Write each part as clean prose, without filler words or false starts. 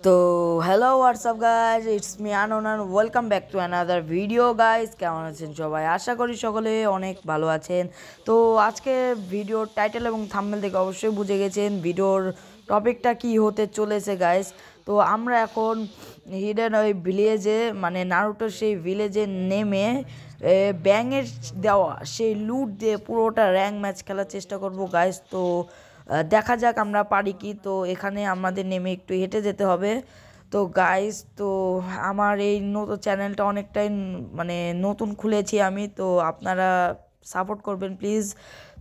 তো hello what's up guys, it's me Anan and welcome back to another video guys. কেমন আছেন সবাই? আশা করি সকলে অনেক ভালো আছেন। তো আজকে ভিডিওর টাইটেল এবং থাম্বনেল থেকে অবশ্যই বুঝে গেছেন ভিডিওর টপিকটা কি হতে চলেছে গাইজ। তো আমরা এখন হিডেন ওই ভিলেজে, মানে নারুটোর সেই ভিলেজে নেমে ব্যাঙের দেওয়া সেই লুট দিয়ে পুরোটা র্যাঙ্ক ম্যাচ খেলার চেষ্টা করব গাইজ। তো দেখা যাক আমরা পারি কি। তো এখানে আমাদের নেমে একটু হেঁটে যেতে হবে। তো গাইস, তো আমার এই নতুন চ্যানেলটা অনেকটাই মানে নতুন খুলেছি আমি, তো আপনারা সাপোর্ট করবেন প্লিজ।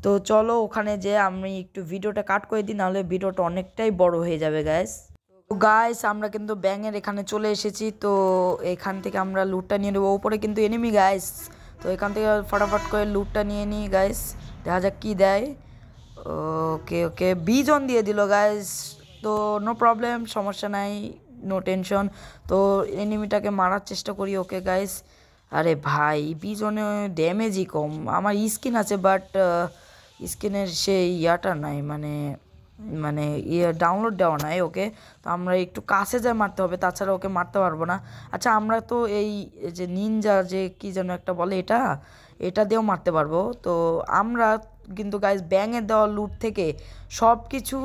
তো চলো ওখানে যে আমি একটু ভিডিওটা কাট করে দিই, নাহলে ভিডিওটা অনেকটাই বড় হয়ে যাবে গাইস। তো গাইস, আমরা কিন্তু ব্যাঙের এখানে চলে এসেছি। তো এখান থেকে আমরা লুটটা নিয়ে নেবো। ওপরে কিন্তু এনিমি গাইস। তো এখান থেকে ফটাফট করে লুটটা নিয়ে নিই গাইস, দেখা যাক কী দেয়। ওকে ওকে, বিজন দিয়ে দিল গাইস। তো নো প্রবলেম, সমস্যা নাই, নো টেনশন। তো এনিমিটাকে মারার চেষ্টা করি। Okay guys. আরে ভাই, বিজনে ড্যামেজই কম। আমার স্কিন আছে, বাট স্কিনের সেই ইয়াটা নাই, মানে মানে ইয়ে ডাউনলোড দেওয়া নাই। ওকে, তো আমরা একটু কাছে যা মারতে হবে, তাছাড়া ওকে মারতে পারবো না। আচ্ছা, আমরা তো এই যে নিনজা যে কি যেন একটা বলে, এটা দিয়েও মারতে পারবো। তো আমরা কিন্তু গাইজ ব্যাঙের দেওয়া লুট থেকে সব কিছু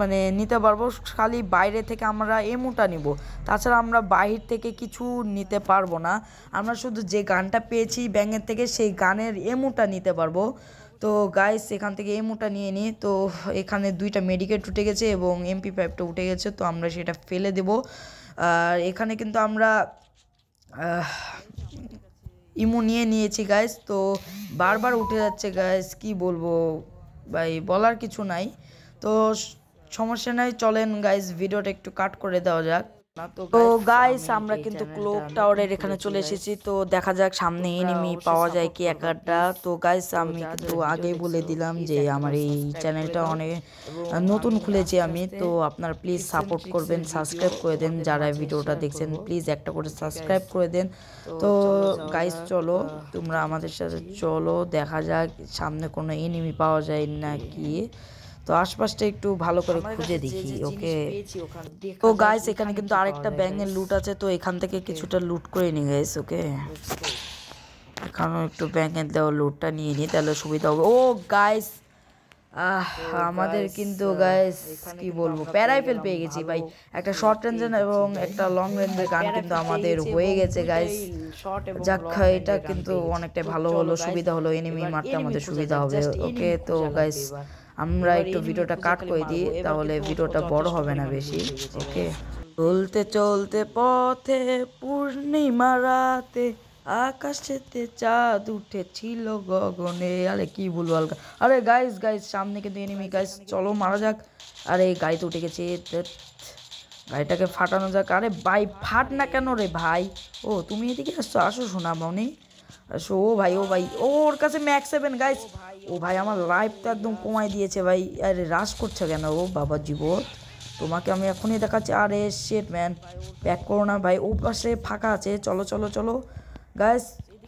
মানে নিতে পারবো, খালি বাইরে থেকে আমরা এমুটা নিব। তাছাড়া আমরা বাহির থেকে কিছু নিতে পারবো না। আমরা শুধু যে গানটা পেয়েছি ব্যাঙের থেকে, সেই গানের এমুটা নিতে পারবো। তো গাইস, এখান থেকে এমুটা নিয়ে নিই। তো এখানে দুইটা মেডিকেট উঠে গেছে এবং MP5টা উঠে গেছে, তো আমরা সেটা ফেলে দেব। আর এখানে কিন্তু আমরা ইমো নিয়ে নিয়েছি গাইস। তো বারবার উঠে যাচ্ছে গাইস, কি বলবো ভাই, বলার কিছু নাই। তো সমস্যা নাই, চলেন গাইস ভিডিওটা একটু কাট করে দেওয়া যাক। তো গাইস, আমরা কিন্তু ক্লক টাওয়ারের এখানে চলে এসেছি। তো দেখা যাক সামনে এনিমি পাওয়া যায় কি একটা। তো গাইস, আমি কিন্তু আগেই বলে দিলাম যে আমার এই চ্যানেলটা অনেক নতুন খুলেছি আমি। তো আপনারা প্লিজ সাপোর্ট করবেন, সাবস্ক্রাইব করে দেন। যারা ভিডিওটা দেখছেন প্লিজ একটা করে সাবস্ক্রাইব করে দেন। তো গাইস, চলো তোমরা আমাদের সাথে চলো, দেখা যাক সামনে কোনো এনিমি পাওয়া যায় নাকি। তো আশপাশটা একটু ভালো করে খুঁজে দেখি। ওকে, তো গাইস, এখানে কিন্তু আরেকটা ব্যাঙের লুট আছে। তো এখান থেকে কিছুটা লুট করে নি গাইস। ওকে, এখানেও একটু ব্যাঙের দেওয়া লুটটা নিয়ে নিই, তাহলে সুবিধা হবে। ও গাইস, আমাদের কিন্তু গাইস কি বলবো, প্যারাইফেল পেয়ে গেছি ভাই। একটা শর্ট রেঞ্জের এবং একটা লং রেঞ্জের গান কিন্তু আমাদের হয়ে গেছে গাইস। যাক, এটা কিন্তু অনেকটাই ভালো হলো, সুবিধা হলো, এনিমি মারতে আমাদের সুবিধা হবে। ওকে, তো গাইস আমরা একটু ভিডিওটা কাট করে দিই, তাহলে ভিডিওটা বড় হবে না বেশি। ওকে, চলতে চলতে পথে পূর্ণিমা রাতে আকাশেতে চাঁদ উঠেছিল গগনে। আরে কি বলবো হালকা। আরে গাইস গাইস, সামনে কিন্তু এনিমি গাইস, চলো মারা যাক। আরে গাড়িতে উঠে গেছে, গাড়িটাকে ফাটানো যাক। আরে ভাই, ফাট না কেন রে ভাই? ও তুমি এদিকে আসছো, আসো শোনা মনি, আসো। ও ভাই, ও ভাই, ওর কাছে ম্যাক্স 7 গাইস। ও ভাই, আমার লাইফ তো একদম কমাই দিয়েছে ভাই। আরে রাশ করছে কেন ও বাবা জীবন? তোমাকে আমি এখনই দেখাচ্ছি। আরে শেট ম্যান, ব্যাক করো না ভাই। ও পাশে ফাঁকা আছে, চলো চলো চলো গাইস।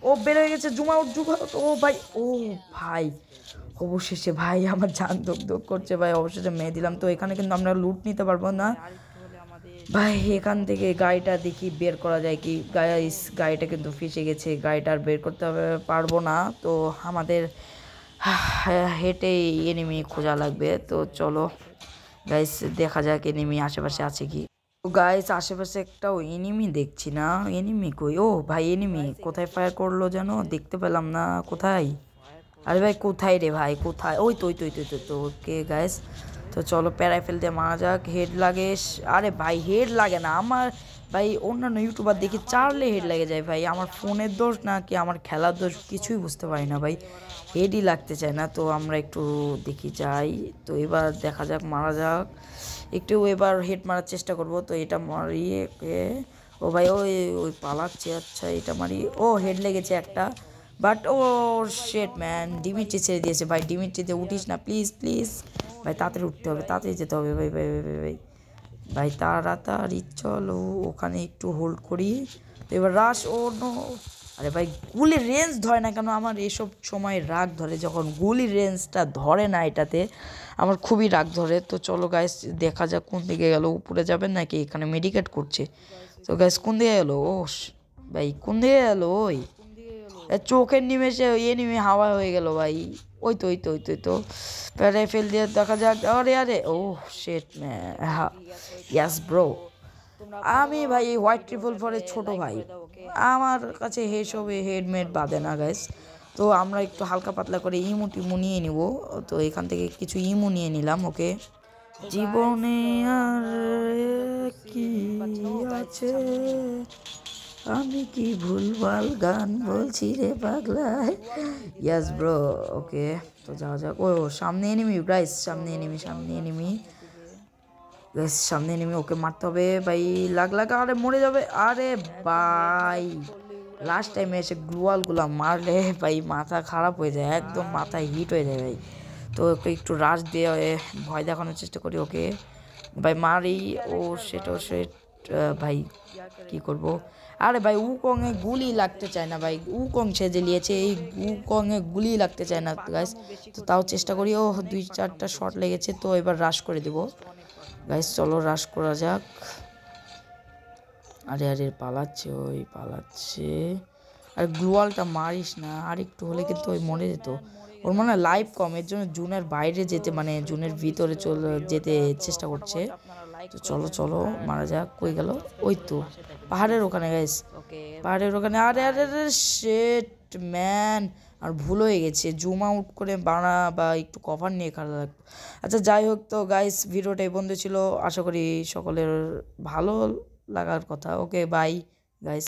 ও বের হয়ে গেছে, জুম আউট জুম আউট। ও ভাই, ও ভাই, অবশেষে ভাই আমার জান ধক ধক করছে ভাই, অবশেষে মেয়ে দিলাম। তো এখানে কিন্তু আমরা লুট নিতে পারবো না ভাই। এখান থেকে গাড়িটা দেখি বের করা যায় কি। গাইস, গাড়িটা কিন্তু ফেসে গেছে, গাড়িটা আর বের করতে পারবো না। তো আমাদের হেঁটেই এনিমি খোঁজা লাগবে। তো চলো গাইস, দেখা যাক এনিমি আশেপাশে আছে কি। তো গাইস, আশেপাশে একটাও এনিমি দেখছি না। এনিমি কই? ও ভাই, এনিমি কোথায় ফায়ার করলো যেন, দেখতে পেলাম না। কোথায়? আরে ভাই, কোথায় রে ভাই, কোথায়? ওই তো ওই তো ওই তো তো ওকে গাইস, তো চলো প্যারাইফেল দিয়ে মারা যাক। হেড লাগে। আরে ভাই, হেড লাগে না আমার ভাই। অন্যান্য ইউটিউবার দেখি চারলে হেড লেগে যায় ভাই। আমার ফোনের দোষ না কি আমার খেলার দোষ, কিছুই বুঝতে পারি না ভাই, হেডই লাগতে চায় না। তো আমরা একটু দেখি যাই। তো এবার দেখা যাক, মারা যাক একটু। এবার হেড মারার চেষ্টা করব। তো এটা মারি। ও ভাই, ওই ওই পালাচ্ছে। আচ্ছা, এটা মারি। ও হেড লেগেছে একটা, বাট ও শেট ম্যান, ডিমিট্রি ছেড়ে দিয়েছে ভাই। ডিমিট্রিতে উঠিস না প্লিজ প্লিজ ভাই, তাড়াতাড়ি উঠতে হবে, তাড়াতাড়ি যেতে হবে ভাই ভাই ভাই ভাই ভাই ভাই, তাড়াতাড়ি চলো। ওখানে একটু হোল্ড করি। তো এবার রাশ। ও নো, আরে ভাই গুলির রেঞ্জ ধরে না কেন? আমার এসব সময় রাগ ধরে যখন গুলির রেঞ্জটা ধরে না এটাতে, আমার খুবই রাগ ধরে। তো চলো গাইস দেখা যাক কোন দিকে গেল, উপরে যাবেন নাকি? এখানে মেডিকেট করছে। তো গাইস কোন দিকে গেল? ও ভাই কোন দিকে গেল? ওই চোখের নিমেষে নেমে হাওয়া হয়ে গেল ভাই। ওই তো ওই তো ওই তো ওই তো প্যারে ফেল দিয়ে দেখা যাক। আরে আরে ও শেট ম্যান, ইয়াস ব্রো। আমি ভাই হোয়াইট ট্রিপল ফোরের ছোট ভাই, আমার কাছে এসবে হেডমেট বাঁধে না গাইস। তো আমরা একটু হালকা পাতলা করে টিমু নিয়ে নিব। তো এখান থেকে কিছু নিয়ে নিলাম। ওকে, জীবনে আর কি আছে, আমি কি ভুলভাল গান বলছি রে পাগলা। ইয়াস ব্রো। ওকে তো যাওয়া যাক। ও সামনে এনিমি গাইস, সামনে এনিমি, সামনে এনিমি গাইস, সামনে এনিমি। ওকে মারতে হবে ভাই, লাগ। আরে মরে যাবে। আরে ভাই লাস্ট টাইমে এসে গ্লুয়ালগুলো মারলে ভাই মাথা খারাপ হয়ে যায়, একদম মাথা হিট হয়ে যায় ভাই। তো ওকে একটু রাশ দিয়ে ভয় দেখানোর চেষ্টা করি। ওকে ভাই মারি। ও সেটা ভাই কি করব? আরে ভাই উকংয়ে গুলি লাগতে চায় না ভাই, উকং সেজে নিয়েছে, এই উকংয়ে গুলি লাগতে চায় না গাইস। তো তাও চেষ্টা করি। ও 2-4টা শট লেগেছে, তো এবার রাশ করে দেব গাইস। চলো রাশ করা যাক। আরে আরে পালাচ্ছে, ওই পালাচ্ছে। আর গ্লুয়ালটা মারিস না, আর একটু হলে কিন্তু ওই মরে যেত। ওর মানে লাইফ কম, এর জন্য জুনের বাইরে যেতে, মানে জুনের ভিতরে যেতে চেষ্টা করছে। তো চলো চলো মারা যাক। কই গেল? ওই তো পাহাড়ের ওখানে গাইস, পাহাড়ের ওখানে। আরে আরে আরে শেট ম্যান, আর ভুল হয়ে গেছে, জুম আউট করে বানা বা একটু কভার নিয়ে খেলা লাগতো। আচ্ছা যাই হোক, তো গাইস ভিডিওটা এই বন্ধু ছিল, আশা করি সকলের ভালো লাগার কথা। Okay bye guys.